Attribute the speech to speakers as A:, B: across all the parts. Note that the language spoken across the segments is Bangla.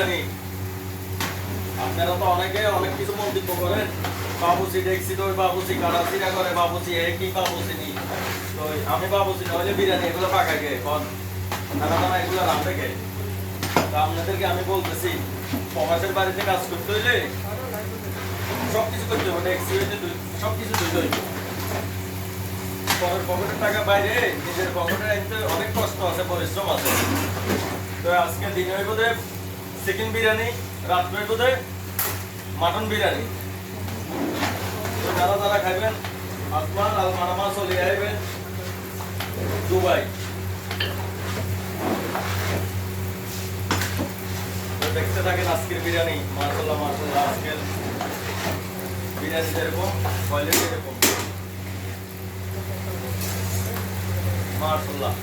A: বিরিয়ানি। আপনারা তো অনেকে অনেক কিছু মন্তব্য করেন, বাবুসি দেখছি তো বাবুসি কাটাছিরা করে, বাবুসি কি বাবুসি নি। তো আমি বাবুসি না হলে বিরিয়ানি এগুলো পাকা গে কন দানা দানা এগুলো রাখবে গে। তো আপনাদেরকে আমি বলতেছি, প্রবাসের বাড়িতে কাজ করতে হইলে সবকিছু করতে হবে, দেখছি হইতে সবকিছু দিতে হইবে। পরের পকেটের টাকা বাইরে নিজের পকেটে আনতে অনেক কষ্ট আছে, পরিশ্রম আছে। তো আজকে দিনে হইব চিকেন বিরিয়ানি, রাত্রে হইব মাটন বিরিয়ানি। তো যারা যারা খাইবেন আপনার আলমানামা চলে আইবেন দুবাই। তো দেখতে থাকেন আজকের বিরিয়ানি। মাশাআল্লাহ মাশাআল্লাহ, আজকের বিরিয়ানি যেরকম কোয়ালিটি এরকম মাশাআল্লাহ,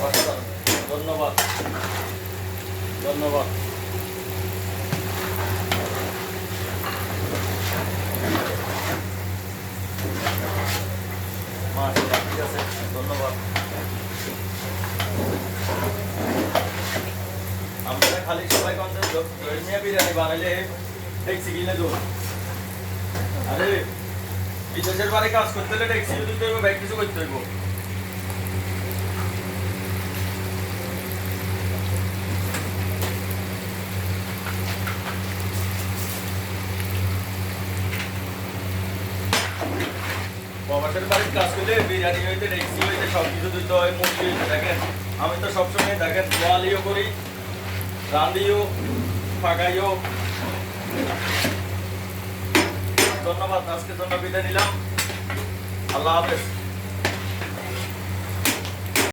A: অসাধারণ। ধন্যবাদ ধন্যবাদ। মাশাআল্লাহ, ঠিক আছে, ধন্যবাদ। আমরা খালি সবাই কনসেপ্ট জয়মিয়া বিরিয়ানি বানাইলে ট্যাক্সি কিনে দেবো। আরে বিদেশের বাড়ি কাজ করতে হলে ট্যাক্সি দিতে হইব, ব্যাগ কিছু করতে হইব। প্রবাসের বাড়ির কাজ করলে বিরিয়ানি হইতে ট্যাক্সি হইতে সব কিছু দিতে হয়, মুরগি হইতে। দেখেন আমি তো সবসময় দেখেন গোয়ালিও করি, রান্দিও, পাকাইও। ধন্যবাদ, আজকের জন্য বিদায় নিলাম। আল্লাহ হাফেজ।